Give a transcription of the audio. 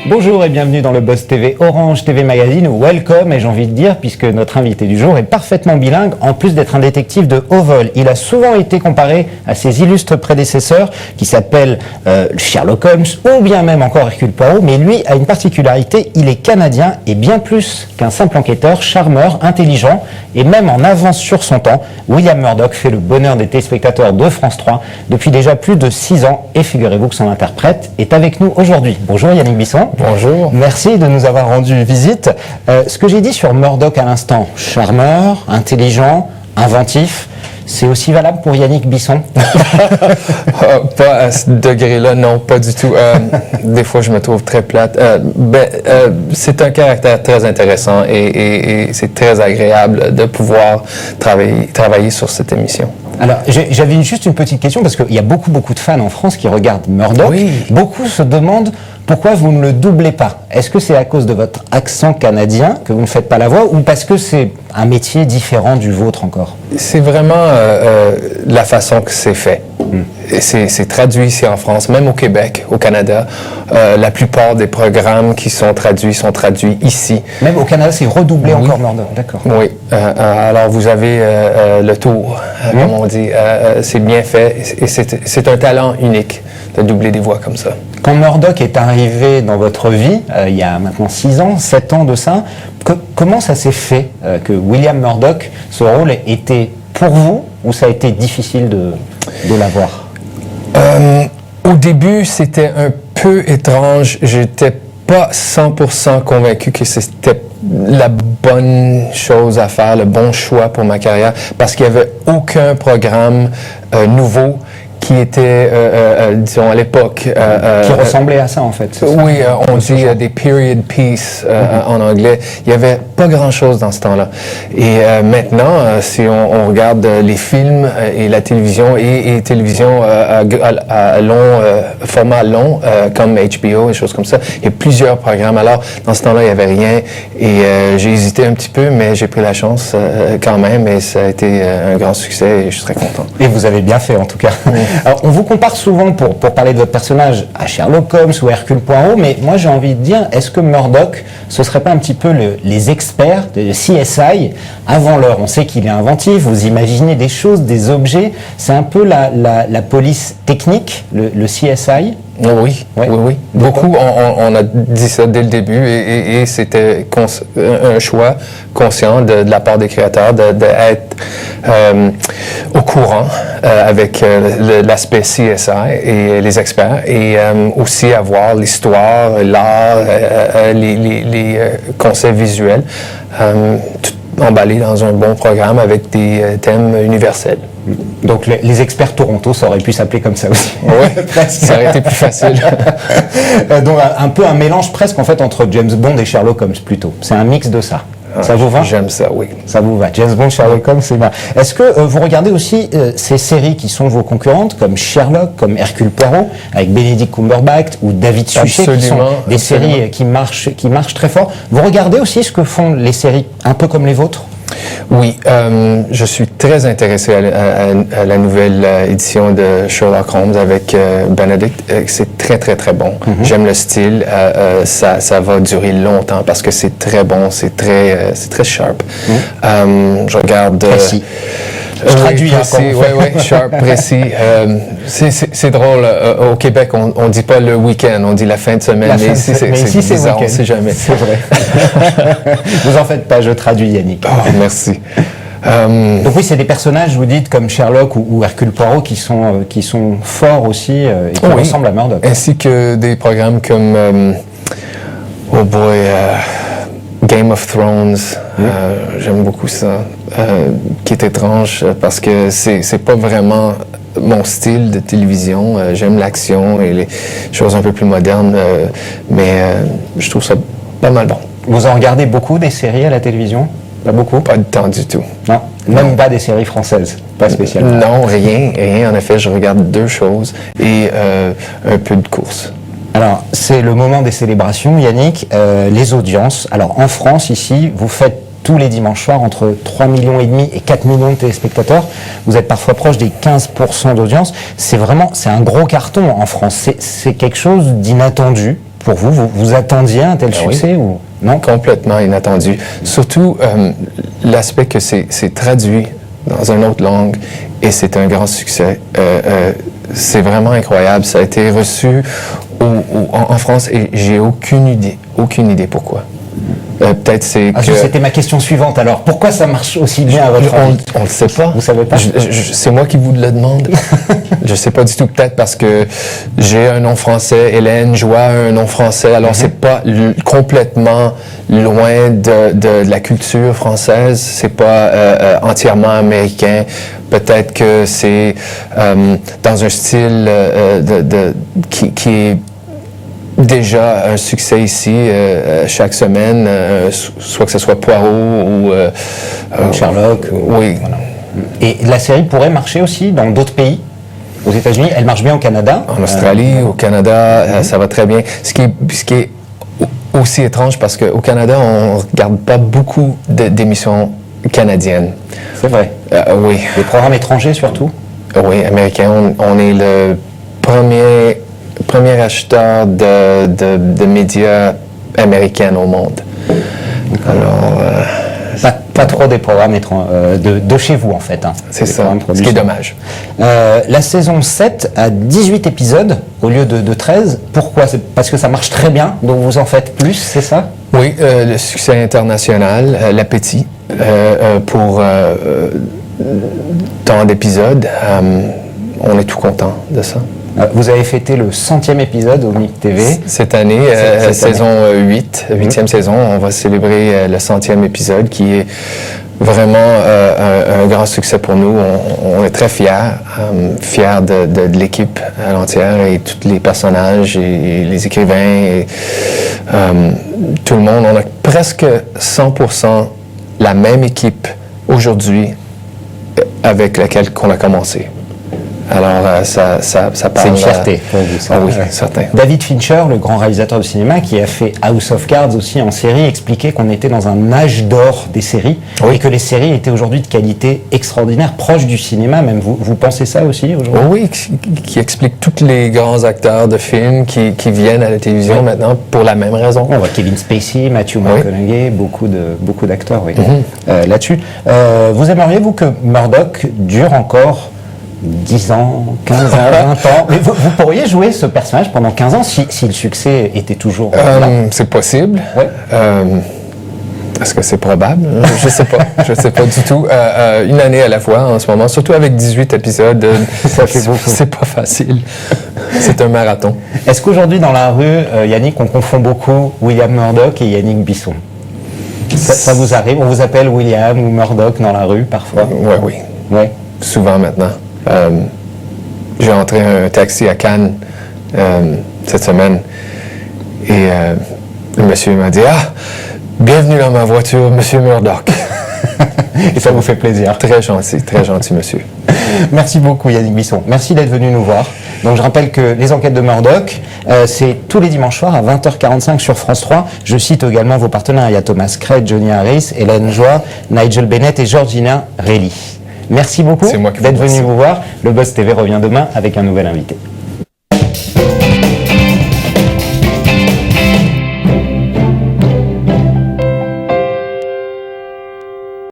Bonjour et bienvenue dans le Buzz TV Orange TV Magazine, ou welcome, ai-je envie de dire, puisque notre invité du jour est parfaitement bilingue, en plus d'être un détective de haut vol. Il a souvent été comparé à ses illustres prédécesseurs, qui s'appellent Sherlock Holmes, ou bien même encore Hercule Poirot, mais lui a une particularité, il est canadien, et bien plus qu'un simple enquêteur, charmeur, intelligent, et même en avance sur son temps. William Murdoch fait le bonheur des téléspectateurs de France 3 depuis déjà plus de 6 ans, et figurez-vous que son interprète est avec nous aujourd'hui. Bonjour Yannick Bisson. Bonjour. Merci de nous avoir rendu visite. Ce que j'ai dit sur Murdoch à l'instant, charmeur, intelligent, inventif, c'est aussi valable pour Yannick Bisson? Pas à ce degré-là, non, pas du tout. Des fois, je me trouve très plate. C'est un caractère très intéressant et c'est très agréable de pouvoir travailler sur cette émission. Alors, j'avais juste une petite question, parce qu'il y a beaucoup de fans en France qui regardent Murdoch. Oui. Beaucoup se demandent pourquoi vous ne le doublez pas. Est-ce que c'est à cause de votre accent canadien que vous ne faites pas la voix, ou parce que c'est un métier différent du vôtre encore? C'est vraiment la façon que c'est fait. C'est traduit ici en France, même au Québec, au Canada. La plupart des programmes qui sont traduits ici. Même au Canada, c'est redoublé encore Murdoch, d'accord. Oui. Alors, vous avez le tour, comme on dit. C'est bien fait et c'est un talent unique de doubler des voix comme ça. Quand Murdoch est arrivé dans votre vie, il y a maintenant 6 ans, 7 ans de ça, comment ça s'est fait que William Murdoch, ce rôle était pour vous, ou ça a été difficile de l'avoir? Au début, c'était un peu étrange. J'étais pas 100% convaincu que c'était la bonne chose à faire, le bon choix pour ma carrière, parce qu'il n'y avait aucun programme nouveau qui était, disons, à l'époque... qui ressemblait à ça, en fait. Oui, on dit des period pieces en anglais. Il n'y avait pas grand-chose dans ce temps-là. Et maintenant, si on regarde les films et la télévision, et télévision à long, format long, comme HBO et des choses comme ça, il y a plusieurs programmes. Alors, dans ce temps-là, il n'y avait rien. Et j'ai hésité un petit peu, mais j'ai pris la chance quand même. Et ça a été un grand succès et je suis très content. Et vous avez bien fait, en tout cas. Alors, on vous compare souvent, pour parler de votre personnage, à Sherlock Holmes ou Hercule Poirot, mais moi j'ai envie de dire, est-ce que Murdoch, ce serait pas un petit peu les experts de CSI avant l'heure? On sait qu'il est inventif, vous imaginez des choses, des objets, c'est un peu la police technique, le CSI? Oui, Ouais. oui. Beaucoup, on a dit ça dès le début et c'était un choix conscient de la part des créateurs d'être au courant avec l'aspect CSI et les experts, et aussi avoir l'histoire, l'art, les concepts visuels, tout emballé dans un bon programme avec des thèmes universels. Donc les experts Toronto, ça aurait pu s'appeler comme ça aussi. Oui, ça aurait été plus facile. Donc un peu un mélange presque en fait entre James Bond et Sherlock Holmes plutôt. C'est un mix de ça. Ça vous va? J'aime ça, oui. Ça vous va. James Bond, Sherlock Holmes, c'est bien. Est-ce que vous regardez aussi ces séries qui sont vos concurrentes, comme Sherlock, comme Hercule Poirot, avec Benedict Cumberbatch ou David Suchet, qui sont des séries qui marchent très fort? Vous regardez aussi ce que font les séries un peu comme les vôtres? Oui, je suis très intéressé à la nouvelle édition de Sherlock Holmes avec Benedict. C'est très bon. J'aime le style. Ça va durer longtemps parce que c'est très bon, c'est très sharp. Je regarde... Précis. Je traduis précis, oui, sharp, précis. C'est drôle. Au Québec, on dit pas le week-end, on dit la fin de semaine. Mais ici, c'est bizarre, on ne sait jamais. C'est vrai. Vous en faites pas, je traduis, Yannick. Oh, merci. Donc oui, c'est des personnages, vous dites, comme Sherlock ou Hercule Poirot, qui sont forts aussi et qui ressemblent à Murdoch. Ainsi que des programmes comme Game of Thrones. J'aime beaucoup ça. Qui est étrange parce que c'est pas vraiment mon style de télévision. J'aime l'action et les choses un peu plus modernes, mais je trouve ça pas mal bon. Vous en regardez beaucoup des séries à la télévision? Pas beaucoup? Pas de temps du tout. Non? Même pas des séries françaises? Pas spécialement? Non, rien. En effet, je regarde 2 choses et un peu de course. Alors, c'est le moment des célébrations, Yannick. Les audiences. Alors, en France, ici, vous faites tous les dimanches soirs entre 3,5 millions et 4 millions de téléspectateurs. Vous êtes parfois proche des 15% d'audience. C'est un gros carton en France. C'est quelque chose d'inattendu pour vous? Vous attendiez un tel succès ou non? Complètement inattendu. Surtout l'aspect que c'est traduit dans une autre langue et c'est un grand succès. C'est vraiment incroyable. Ça a été reçu en France et j'ai aucune idée pourquoi. Peut-être c'est que... C'était ma question suivante alors. Pourquoi ça marche aussi bien à votre avis? On ne sait pas. Vous savez pas? C'est moi qui vous le demande. Je ne sais pas du tout. Peut-être parce que j'ai un nom français, Hélène Joie a un nom français. Alors c'est pas complètement loin de la culture française. C'est pas entièrement américain. Peut-être que c'est dans un style qui est déjà un succès ici chaque semaine, soit que ce soit Poirot ou Sherlock. Oui. Voilà. Et la série pourrait marcher aussi dans d'autres pays? Aux États-Unis, elle marche bien au Canada? En Australie, au Canada, ça va très bien. Ce qui est aussi étrange parce qu'au Canada, on ne regarde pas beaucoup d'émissions canadiennes. C'est vrai. Oui. Des programmes étrangers surtout? Oui, américains. On est le premier acheteur de médias américains au monde. Alors... Pas trop des programmes de chez vous en fait. Hein. C'est ça, ce qui est dommage. La saison 7 a 18 épisodes au lieu de 13. Pourquoi? C'est parce que ça marche très bien, donc vous en faites plus, c'est ça? Oui, le succès international, l'appétit pour tant d'épisodes. On est tout content de ça. Vous avez fêté le 100e épisode au MIC TV. Cette année, saison 8, 8e saison, on va célébrer le 100e épisode qui est vraiment un grand succès pour nous. On est très fiers de l'équipe à l'entière et tous les personnages et les écrivains et tout le monde. On a presque 100% la même équipe aujourd'hui avec laquelle on a commencé. Alors, ça parle... C'est une fierté pour vous, ça. Ah oui, certain. David Fincher, le grand réalisateur de cinéma, qui a fait House of Cards aussi en série, expliquait qu'on était dans un âge d'or des séries et que les séries étaient aujourd'hui de qualité extraordinaire, proche du cinéma même. Vous pensez ça aussi aujourd'hui? Oui, qui explique tous les grands acteurs de films qui viennent à la télévision maintenant pour la même raison. On voit Kevin Spacey, Matthew McConaughey, beaucoup d'acteurs là-dessus. Vous aimeriez, vous, que Murdoch dure encore 10 ans, 15 ans, 20 ans. Mais vous pourriez jouer ce personnage pendant 15 ans si le succès était toujours là? C'est possible. Ouais. Est-ce que c'est probable? Je ne sais pas. Je ne sais pas du tout. Une année à la fois en ce moment, surtout avec 18 épisodes, ça fait beaucoup. C'est pas facile. C'est un marathon. Est-ce qu'aujourd'hui dans la rue, Yannick, on confond beaucoup William Murdoch et Yannick Bisson? Ça vous arrive? On vous appelle William ou Murdoch dans la rue parfois? Oui. Ouais. Souvent maintenant. J'ai entré un taxi à Cannes cette semaine et le monsieur m'a dit « Ah, bienvenue dans ma voiture, monsieur Murdoch. » Et ça vous fait plaisir. Très gentil monsieur. Merci beaucoup Yannick Bisson. Merci d'être venu nous voir. Donc je rappelle que les enquêtes de Murdoch, c'est tous les dimanches soirs à 20h45 sur France 3. Je cite également vos partenaires, il y a Thomas Craig, Johnny Harris, Hélène Joie, Nigel Bennett et Georgina Reilly. Merci beaucoup d'être venu vous voir. Le Buzz TV revient demain avec un nouvel invité.